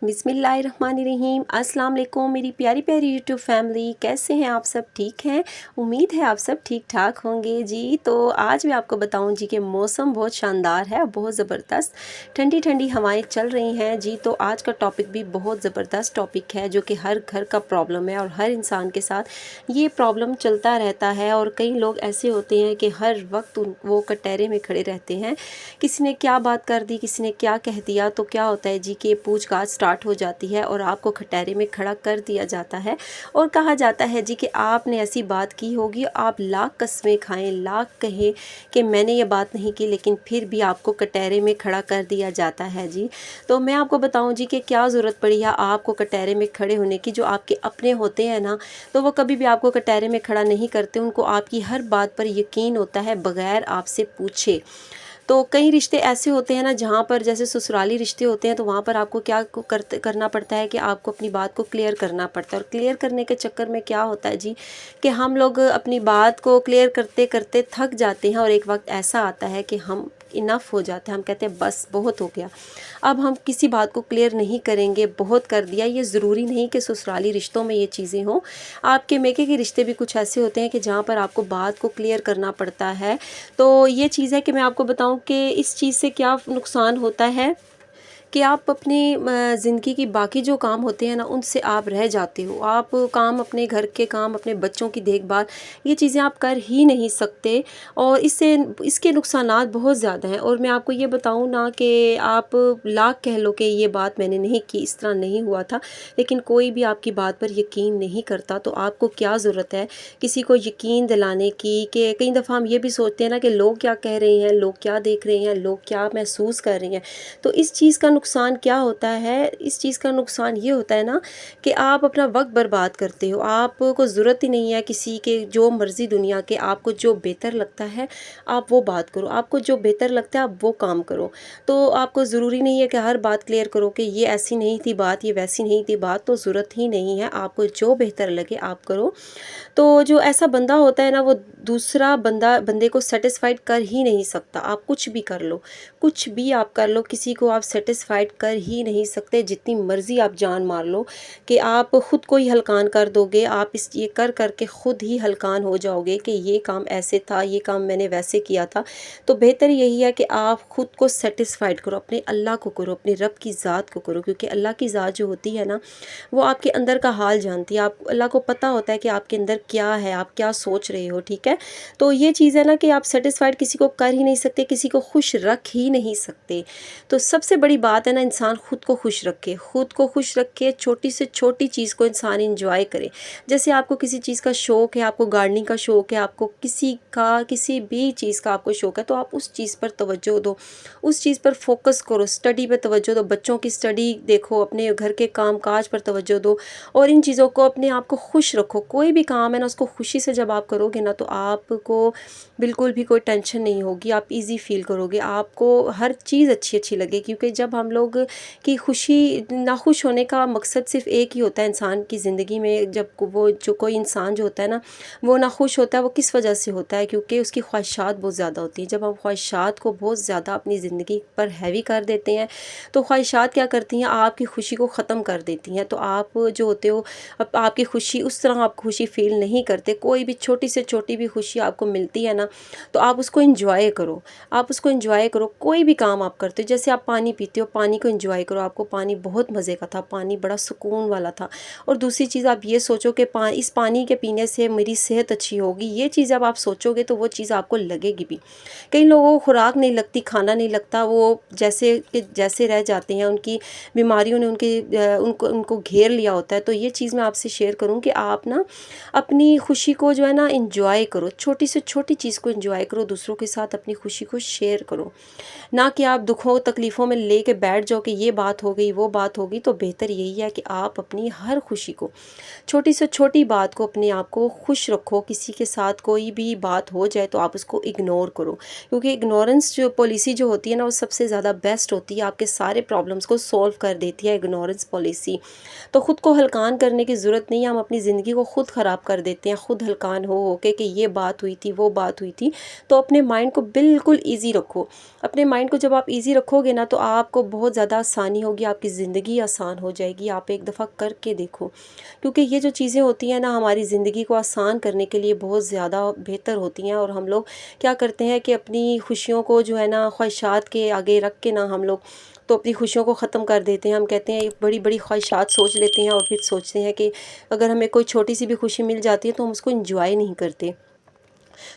बिस्मिल्लाहिर्रहमानिर्रहीम। अस्सलाम वालेकुम मेरी प्यारी प्यारी यूट्यूब फैमिली, कैसे हैं आप सब? ठीक हैं, उम्मीद है आप सब ठीक ठाक होंगे जी। तो आज मैं आपको बताऊं जी कि मौसम बहुत शानदार है, बहुत ज़बरदस्त ठंडी ठंडी हवाएं चल रही हैं जी। तो आज का टॉपिक भी बहुत ज़बरदस्त टॉपिक है जो कि हर घर का प्रॉब्लम है और हर इंसान के साथ ये प्रॉब्लम चलता रहता है। और कई लोग ऐसे होते हैं कि हर वक्त वो कटहरे में खड़े रहते हैं, किसी ने क्या बात कर दी, किसी ने क्या कह दिया, तो क्या होता है जी कि पूछताछ स्टार्ट हो जाती है और आपको खटहरे में खड़ा कर दिया जाता है और कहा जाता है जी कि आपने ऐसी बात की होगी। आप लाख कस्में खाएं, लाख कहें कि मैंने ये बात नहीं की, लेकिन फिर भी आपको कटहरे में खड़ा कर दिया जाता है जी। तो मैं आपको बताऊं जी कि क्या ज़रूरत पड़ी है आपको कटहरे में खड़े होने की। जो आपके अपने होते हैं ना, तो वो कभी भी आपको कटहरे में खड़ा नहीं करते, उनको आपकी हर बात पर यकीन होता है बग़ैर आपसे पूछे। तो कई रिश्ते ऐसे होते हैं ना, जहाँ पर जैसे ससुराली रिश्ते होते हैं, तो वहाँ पर आपको क्या करना पड़ता है कि आपको अपनी बात को क्लियर करना पड़ता है। और क्लियर करने के चक्कर में क्या होता है जी कि हम लोग अपनी बात को क्लियर करते करते थक जाते हैं और एक वक्त ऐसा आता है कि हम इनफ हो जाते हैं, हम कहते हैं बस बहुत हो गया, अब हम किसी बात को क्लियर नहीं करेंगे, बहुत कर दिया। ये ज़रूरी नहीं कि ससुराली रिश्तों में ये चीज़ें हों, आपके मेके के रिश्ते भी कुछ ऐसे होते हैं कि जहाँ पर आपको बात को क्लियर करना पड़ता है। तो ये चीज़ है कि मैं आपको बताऊं कि इस चीज़ से क्या नुकसान होता है कि आप अपनी ज़िंदगी की बाकी जो काम होते हैं ना, उनसे आप रह जाते हो। आप काम, अपने घर के काम, अपने बच्चों की देखभाल, ये चीज़ें आप कर ही नहीं सकते और इसके नुकसानात बहुत ज़्यादा हैं। और मैं आपको ये बताऊं ना कि आप लाख कह लो कि ये बात मैंने नहीं की, इस तरह नहीं हुआ था, लेकिन कोई भी आपकी बात पर यकीन नहीं करता, तो आपको क्या ज़रूरत है किसी को यकीन दिलाने की। कि कई दफ़ा हम ये भी सोचते हैं ना कि लोग क्या कह रहे हैं, लोग क्या देख रहे हैं, लोग क्या महसूस कर रहे हैं। तो इस चीज़ का नुकसान क्या होता है, इस चीज़ का नुकसान ये होता है ना कि आप अपना वक्त बर्बाद करते हो। आपको ज़रूरत ही नहीं है किसी के, जो मर्ज़ी दुनिया के, आपको जो बेहतर लगता है आप वो बात करो, आपको जो बेहतर लगता है आप वो काम करो। तो आपको ज़रूरी नहीं है कि हर बात क्लियर करो कि ये ऐसी नहीं थी बात, ये वैसी नहीं थी बात, तो ज़रूरत ही नहीं है। आपको जो बेहतर लगे आप करो। तो जो ऐसा बंदा होता है ना, वो दूसरा बंदे को सेटिस्फाइड कर ही नहीं सकता। आप कुछ भी कर लो, कुछ भी आप कर लो, किसी को आप सेटिस्फाइड कर ही नहीं सकते। जितनी मर्ज़ी आप जान मार लो कि आप ख़ुद को ही हलकान कर दोगे, आप ये कर के ख़ुद ही हलकान हो जाओगे कि ये काम ऐसे था, ये काम मैंने वैसे किया था। तो बेहतर यही है कि आप ख़ुद को सेटिस्फाइड करो, अपने अल्लाह को करो, अपने रब की ज़ात को करो, क्योंकि अल्लाह की ज़ात जो होती है ना, वो आपके अंदर का हाल जानती है। आप, अल्लाह को पता होता है कि आपके अंदर क्या है, आप क्या सोच रहे हो, ठीक है। तो ये चीज़ है ना कि आप सेटिस्फाइड किसी को कर ही नहीं सकते, किसी को खुश रख ही नहीं सकते। तो सबसे बड़ी बात है ना, इंसान ख़ुद को खुश रखे, ख़ुद को खुश रखे। छोटी से छोटी चीज़ को इंसान इंजॉय करे। जैसे आपको किसी चीज़ का शौक़ है, आपको गार्डनिंग का शौक़ है, आपको किसी भी चीज़ का आपको शौक़ है, तो आप उस चीज़ पर तवज्जो दो, उस चीज़ पर फोकस करो, स्टडी पर तवज्जो दो, बच्चों की स्टडी देखो, अपने घर के काम काज पर तवज्जो दो और इन चीज़ों को, अपने आप को खुश रखो। कोई भी काम है ना, उसको खुशी से जब आप करोगे ना, तो आपको बिल्कुल भी कोई टेंशन नहीं होगी, आप इजी फील करोगे, आपको हर चीज़ अच्छी अच्छी लगे। क्योंकि जब हम लोग की खुशी, नाखुश होने का मकसद सिर्फ एक ही होता है इंसान की ज़िंदगी में। जब वो जो कोई इंसान जो होता है ना, वो नाखुश होता है, वो किस वजह से होता है? क्योंकि उसकी ख्वाहिशात बहुत ज़्यादा होती हैं। जब हम ख्वाहिशात को बहुत ज़्यादा अपनी ज़िंदगी पर हैवी कर देते हैं, तो ख्वाहिशात क्या करती हैं, आपकी खुशी को ख़त्म कर देती हैं। तो आप जो होते हो, अब आपकी खुशी उस तरह आप खुशी फील नहीं करते। कोई भी छोटी से छोटी भी खुशी आपको मिलती है ना, तो आप उसको एंजॉय करो, आप उसको एंजॉय करो। कोई भी काम आप करते हो, जैसे आप पानी पीते हो, पानी को एंजॉय करो। आपको पानी बहुत मज़े का था, पानी बड़ा सुकून वाला था। और दूसरी चीज़ आप ये सोचो कि इस पानी के पीने से मेरी सेहत अच्छी होगी। ये चीज़ जब आप सोचोगे तो वो चीज़ आपको लगेगी भी। कई लोगों को खुराक नहीं लगती, खाना नहीं लगता, वो जैसे कि जैसे रह जाते हैं, उनकी बीमारियों ने उनको घेर लिया होता है। तो ये चीज़ मैं आपसे शेयर करूं कि आप ना अपनी खुशी को जो है ना एंजॉय करो, छोटी से छोटी चीज़ को एंजॉय करो, दूसरों के साथ अपनी खुशी को शेयर करो, ना कि आप दुखों तकलीफ़ों में लेके बैठ जाओ कि ये बात हो गई, वो बात हो गई। तो बेहतर यही है कि आप अपनी हर खुशी को, छोटी से छोटी बात को, अपने आप को खुश रखो। किसी के साथ कोई भी बात हो जाए तो आप उसको इग्नोर करो, क्योंकि इग्नोरेंस जो पॉलिसी जो होती है ना, वो सबसे ज़्यादा बेस्ट होती है, आपके सारे प्रॉब्लम्स को सॉल्व कर देती है इग्नोरेंस पॉलिसी। तो ख़ुद को हलकान करने की ज़रूरत नहीं है, हम अपनी ज़िंदगी को ख़ुद ख़राब कर देते हैं, ख़ुद हलकान हो के कि ये बात हुई थी, वो बात हुई थी। तो अपने माइंड को बिल्कुल ईजी रखो। अपने माइंड को जब आप ईजी रखोगे ना, तो आपको بہت زیادہ آسانی ہوگی، آپ کی زندگی آسان ہو جائے گی۔ آپ ایک دفعہ کر کے دیکھو، کیونکہ یہ جو چیزیں ہوتی ہیں نا ہماری زندگی کو آسان کرنے کے لیے بہت زیادہ بہتر ہوتی ہیں، اور ہم لوگ کیا کرتے ہیں کہ اپنی خوشیوں کو جو ہے نا خواہشات کے آگے رکھ کے نا ہم لوگ تو اپنی خوشیوں کو ختم کر دیتے ہیں۔ ہم کہتے ہیں بڑی بڑی خواہشات سوچ لیتے ہیں، اور پھر سوچتے ہیں کہ اگر ہمیں کوئی چھوٹی سی بھی خوشی مل جاتی ہے تو ہم اس کو انجوائے نہیں کرتے۔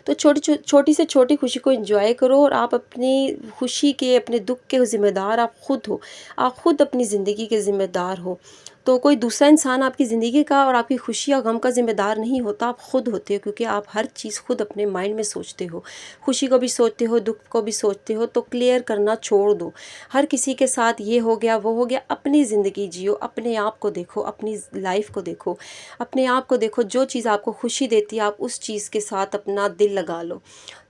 تو چھوٹی سے چھوٹی خوشی کو انجوائے کرو، اور آپ اپنی خوشی کے، اپنے دکھ کے ذمہ دار آپ خود ہو۔ آپ خود اپنی زندگی کے ذمہ دار ہو، تو کوئی دوسرا انسان آپ کی زندگی کا اور آپ کی خوشی یا غم کا ذمہ دار نہیں ہوتا، آپ خود ہوتے ہو، کیونکہ آپ ہر چیز خود اپنے مائنڈ میں سوچتے ہو، خوشی کو بھی سوچتے ہو، دکھ کو بھی سوچتے ہو۔ تو کلیئر کرنا چھوڑ دو، ہر کسی کے ساتھ یہ ہو گیا وہ ہو گیا، اپنی زندگی جیو، اپنے آپ کو دیکھو، اپنی لائف کو دیکھو، اپنے آپ کو دیکھو، جو چیز آپ کو خوشی دیتی ہے آپ اس چیز کے ساتھ اپنا دل لگا لو۔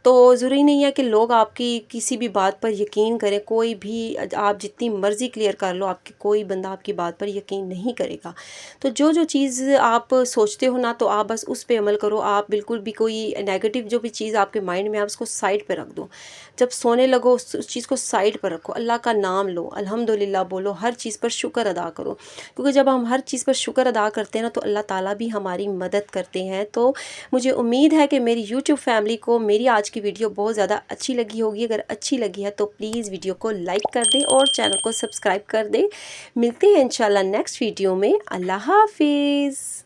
تو ضروری نہیں ہے کہ لوگ آپ کی کسی بھی بات پر یقین کریں، کوئی بھی آپ جتنی مرضی کلیئر کر لو، آپ کی کوئی بندہ آپ کی بات پر یقین نہیں کرے گا۔ تو جو چیز آپ سوچتے ہو نا تو آپ بس اس پہ عمل کرو، آپ بالکل بھی کوئی نیگیٹو جو بھی چیز آپ کے مائنڈ میں آپ اس کو سائڈ پہ رکھ دو۔ جب سونے لگو اس چیز کو سائڈ پر رکھو، اللہ کا نام لو، الحمدللہ بولو، ہر چیز پر شکر ادا کرو، کیونکہ جب ہم ہر چیز پر شکر ادا کرتے ہیں نا تو اللہ تعالیٰ بھی ہماری مدد کرتے ہیں۔ تو مجھے امید ہے کہ میری یوٹیوب فیملی کو میری آج کی ویڈیو بہت زیادہ اچھی لگی ہوگی۔ اگر اچھی لگی ہے تو پلیز ویڈیو کو لائک کر دیں اور چینل کو سبسکرائب کر دیں۔ ملتے ہیں انشاءاللہ نیکسٹ ویڈیو میں۔ اللہ حافظ۔